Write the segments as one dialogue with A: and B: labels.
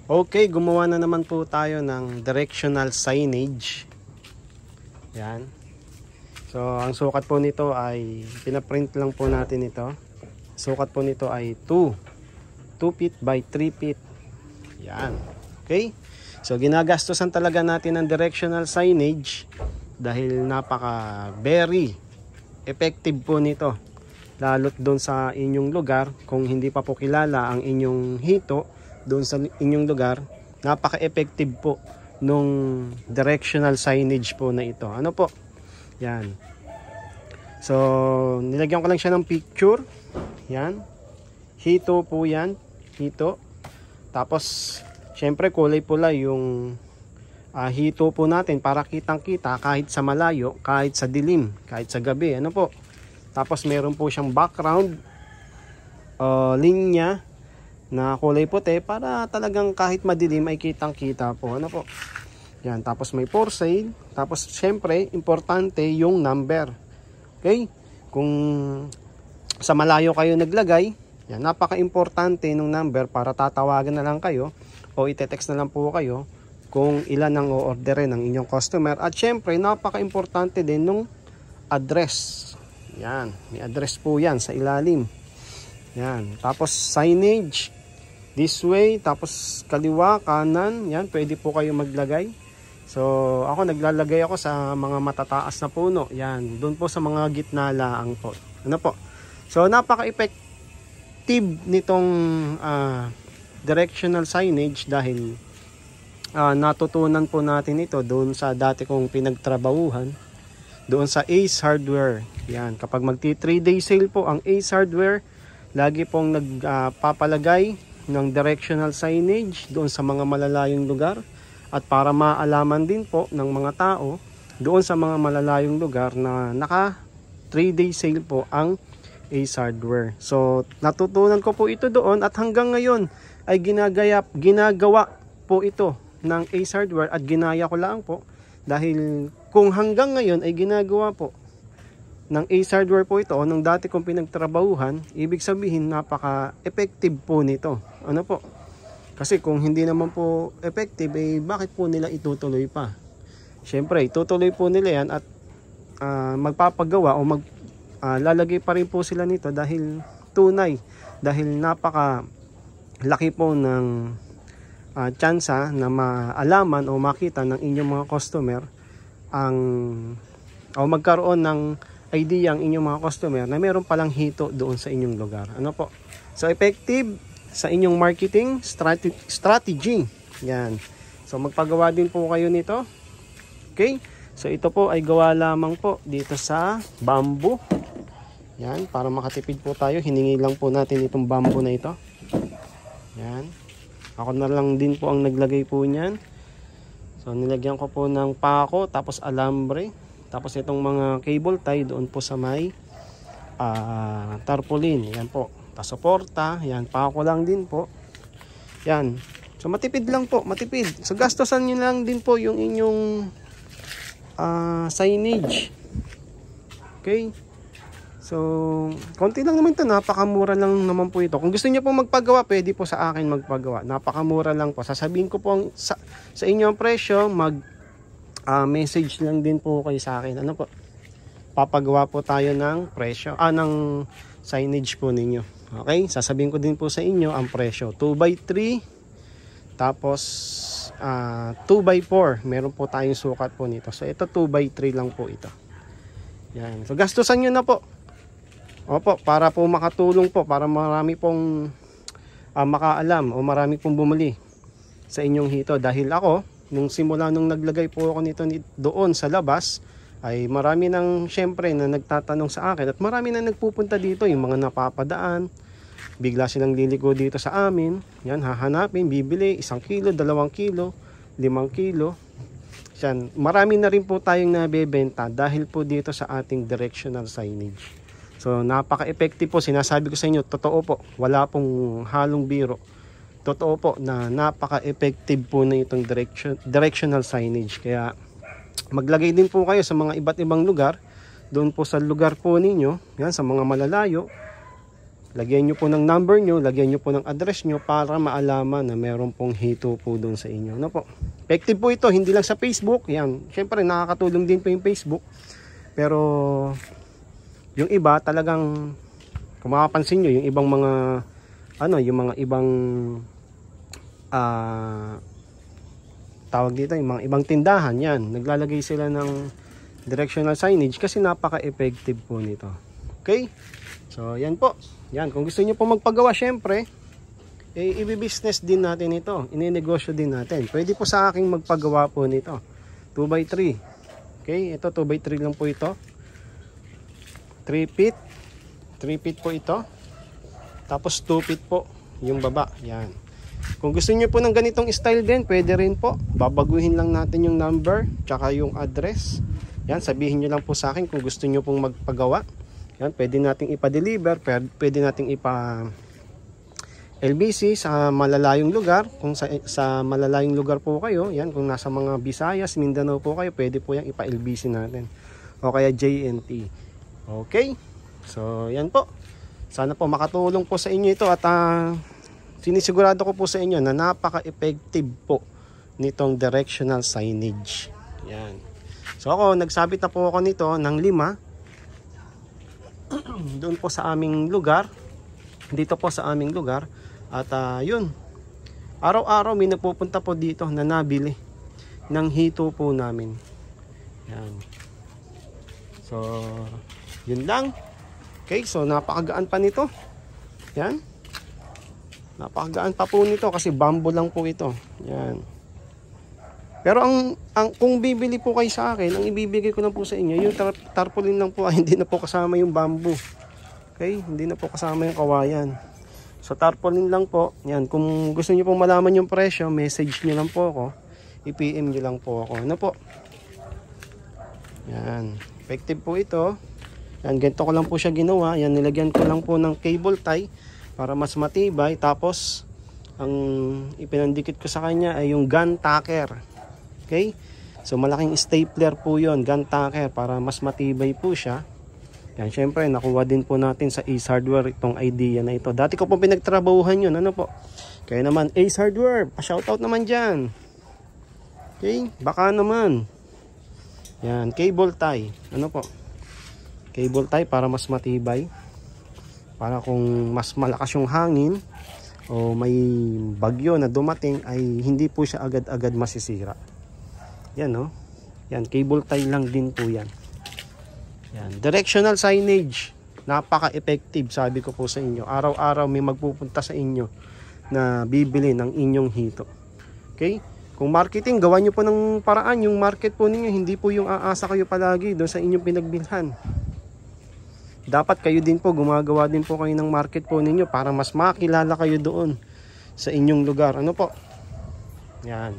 A: Okay, gumawa na naman po tayo ng directional signage. Yan. So, ang sukat po nito ay, pinaprint lang po natin ito. Sukat po nito ay 2 feet by 3 feet. Yan. Okay. So, ginagastosan talaga natin ng directional signage dahil very effective po nito. Lalo't doon sa inyong lugar, kung hindi pa po kilala ang inyong hito, doon sa inyong lugar, napaka-effective po nung directional signage po na ito. Ano po? Yan. So, nilagyan ko lang siya ng picture. Yan. Hito po yan. Hito. Tapos, syempre kulay pula yung hito po natin para kitang-kita kahit sa malayo, kahit sa dilim, kahit sa gabi. Ano po? Tapos, meron po siyang background linya na kulay puti para talagang kahit madilim ay kitang-kita po. Ano po? Yan, tapos may for sale. Tapos syempre, importante yung number. Okay? Kung sa malayo kayo naglagay, yan, napaka-importante ng number para tatawagan na lang kayo o ite-text na lang po kayo kung ilan ang o-orderin ng inyong customer. At syempre, napaka-importante din nung address. Yan, may address po yan sa ilalim. Yan, tapos signage this way, tapos kaliwa, kanan, yan, pwede po kayo maglagay. So, ako naglalagay ako sa mga matataas na puno. Yan, doon po sa mga gitna laang po. Ano po? So, napaka-effective nitong directional signage dahil natutunan po natin ito doon sa dati kong pinagtrabahuhan, doon sa Ace Hardware. Yan, kapag magti 3-day sale po ang Ace Hardware, lagi pong nagpapalagay ng directional signage doon sa mga malalayong lugar at para maalaman din po ng mga tao doon sa mga malalayong lugar na naka 3-day sale po ang Ace Hardware. So, natutunan ko po ito doon at hanggang ngayon ay ginagawa po ito ng Ace Hardware at ginaya ko lang po dahil kung hanggang ngayon ay ginagawa po ng Ace Hardware po ito o nung dati kong pinagtrabahuhan, ibig sabihin napaka-effective po nito. Ano po? Kasi kung hindi naman po effective, bakit po nila itutuloy pa? Syempre, itutuloy po nila yan at magpapagawa o lalagay pa rin po sila nito dahil tunay. Dahil napaka-laki po ng tsansa na maalaman o makita ng inyong mga customer o magkaroon ng idea ang inyong mga customer na meron palang hito doon sa inyong lugar. Ano po? So, effective sa inyong marketing strategy. Yan. So, magpagawa din po kayo nito. Okay? So, ito po ay gawa lamang po dito sa bamboo. Yan. Para makatipid po tayo, hiningi lang po natin itong bamboo na ito. Yan. Ako na lang din po ang naglagay po niyan. So, nilagyan ko po ng pako, tapos alambre. Tapos itong mga cable tie doon po sa may tarpaulin. Yan po. Tapos suporta. Yan. Pako lang din po. Yan. So matipid lang po. Matipid. So gastosan nyo lang din po yung inyong signage. Okay. So konti lang naman ito. Napakamura lang naman po ito. Kung gusto nyo po magpagawa, pwede po sa akin magpagawa. Napakamura lang po. Sasabihin ko po sa inyo ang presyo. Message lang din po kayo sa akin. Ano po? Papagawa po tayo ng presyo. Ng signage po ninyo. Okay? Sasabihin ko din po sa inyo ang presyo. 2x3. Tapos 2x4. Meron po tayong sukat po nito. So ito 2x3 lang po ito. Yan. So gastusan nyo na po. Opo, para po makatulong po. Para marami pong makaalam o marami pong bumili sa inyong hito. Dahil ako, nung simula nung naglagay po ako nito doon sa labas, ay marami nang syempre na nagtatanong sa akin at marami na nagpupunta dito, yung mga napapadaan, bigla silang liligo dito sa amin. Yan, hahanapin, bibili 1 kilo, 2 kilo, 5 kilo. Yan, marami na rin po tayong nabebenta dahil po dito sa ating directional signage. So napaka-effective po, sinasabi ko sa inyo, totoo po, wala pong halong biro. Totoo po na napaka-effective po na itong directional signage. Kaya maglagay din po kayo sa mga iba't ibang lugar. Doon po sa lugar po ninyo, yan, sa mga malalayo. lagyan nyo po ng number nyo, lagyan nyo po ng address nyo para maalaman na meron pong hito po doon sa inyo. Ano po? Effective po ito, hindi lang sa Facebook. Yan, syempre nakakatulong din po yung Facebook. Pero yung iba talagang, kung makapansin nyo, yung ibang mga yung mga ibang tawag dito, yung mga ibang tindahan, yan, naglalagay sila ng directional signage kasi napaka-effective po nito. Okay? So, yan po. Yan, kung gusto niyo po magpagawa, syempre, i-business din natin ito. Ininegosyo din natin. Pwede po sa aking magpagawa po nito. 2x3. Okay, ito 2x3 lang po ito. 3 feet. 3 feet po ito. Tapos 2 feet po yung baba. Yan. Kung gusto niyo po ng ganitong style din, pwede rin po. Babaguhin lang natin yung number, tsaka yung address. Yan, sabihin niyo lang po sa akin kung gusto niyo pong magpagawa. Yan, pwede nating ipa-deliver, pwede nating ipa-LBC sa malalayong lugar. Kung sa malalayong lugar po kayo, yan, kung nasa mga Visayas, Mindanao po kayo, pwede po yan ipa-LBC natin. O kaya JNT. Okay? So, yan po. Sana po makatulong po sa inyo ito at sinisigurado ko po sa inyo na napaka-effective po nitong directional signage. Yan. So, ako, nagsabit na po ako nito ng 5. Doon po sa aming lugar, dito po sa aming lugar, at yun, araw-araw may napupunta po dito na nabili ng hito po namin. Yan. So, yun lang. Okay, so napakagaan pa nito. Yan. Napakagaan pa po nito kasi bamboo lang po ito. Yan. Pero kung bibili po kayo sa akin, ang ibibigay ko lang po sa inyo, yung tarpaulin lang po, hindi na po kasama yung bamboo. Okay? Hindi na po kasama yung kawayan. So tarpaulin lang po. Yan, kung gusto niyo pong malaman yung presyo, message niyo lang po ako. I-PM niyo lang po ako. Ano po? Yan. Effective po ito. Yan, ganito ko lang po siya ginawa. Yan, nilagyan ko lang po ng cable tie para mas matibay. Tapos, ang ipinandikit ko sa kanya ay yung gun tacker. Okay? So malaking stapler po yon, gun tacker, para mas matibay po siya. Yan, syempre nakuha din po natin sa Ace Hardware itong idea na ito. Dati ko po pinagtrabahuhan yun, ano po. Kaya naman Ace Hardware, pa-shoutout naman dyan. Okay? Baka naman. Yan, cable tie. Ano po? Cable tie para mas matibay. Para kung mas malakas yung hangin o may bagyo na dumating ay hindi po siya agad-agad masisira. Yan, no? Yan, cable tie lang din po yan. Yan, directional signage. Napaka-effective, sabi ko po sa inyo. Araw-araw may magpupunta sa inyo na bibili ng inyong hito. Okay? Kung marketing, gawa nyo po ng paraan. Yung market po ninyo, hindi po yung aasa kayo palagi doon sa inyong pinagbilhan. Dapat kayo din po, gumagawa din po kayo ng market po ninyo para mas makilala kayo doon sa inyong lugar. Ano po? Yan.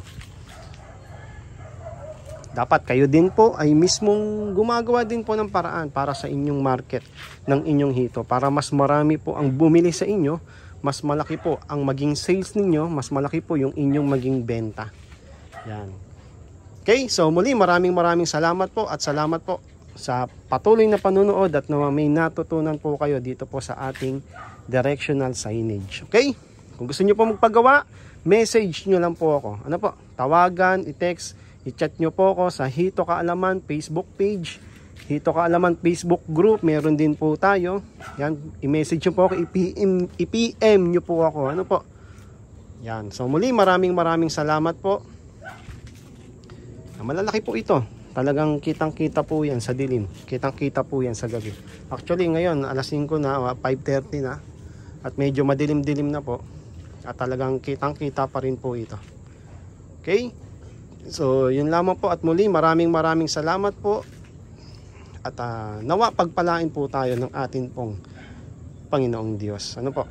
A: Dapat kayo din po ay mismong gumagawa din po ng paraan para sa inyong market ng inyong hito. Para mas marami po ang bumili sa inyo, mas malaki po ang maging sales ninyo, mas malaki po yung inyong maging benta. Yan. Okay, so muli maraming salamat po at salamat po sa patuloy na panunood at na may natutunan po kayo dito po sa ating directional signage. Okay? Kung gusto niyo po magpagawa, message niyo lang po ako. Ano po? Tawagan, i-text, i-chat nyo po ako sa Hito Kaalaman Facebook page, Hito Kaalaman Facebook group, meron din po tayo. Yan, i-message nyo po ako, i-PM nyo po ako. Ano po? Yan, so muli maraming salamat po. Malalaki po ito. Talagang kitang-kita po yan sa dilim. Kitang-kita po yan sa gabi. Actually ngayon, alas 5 na, 5:30 na. At medyo madilim-dilim na po. At talagang kitang-kita pa rin po ito. Okay? So, yun lamang po at muli maraming salamat po at nawa pagpalain po tayo ng atin pong Panginoong Diyos. Ano po?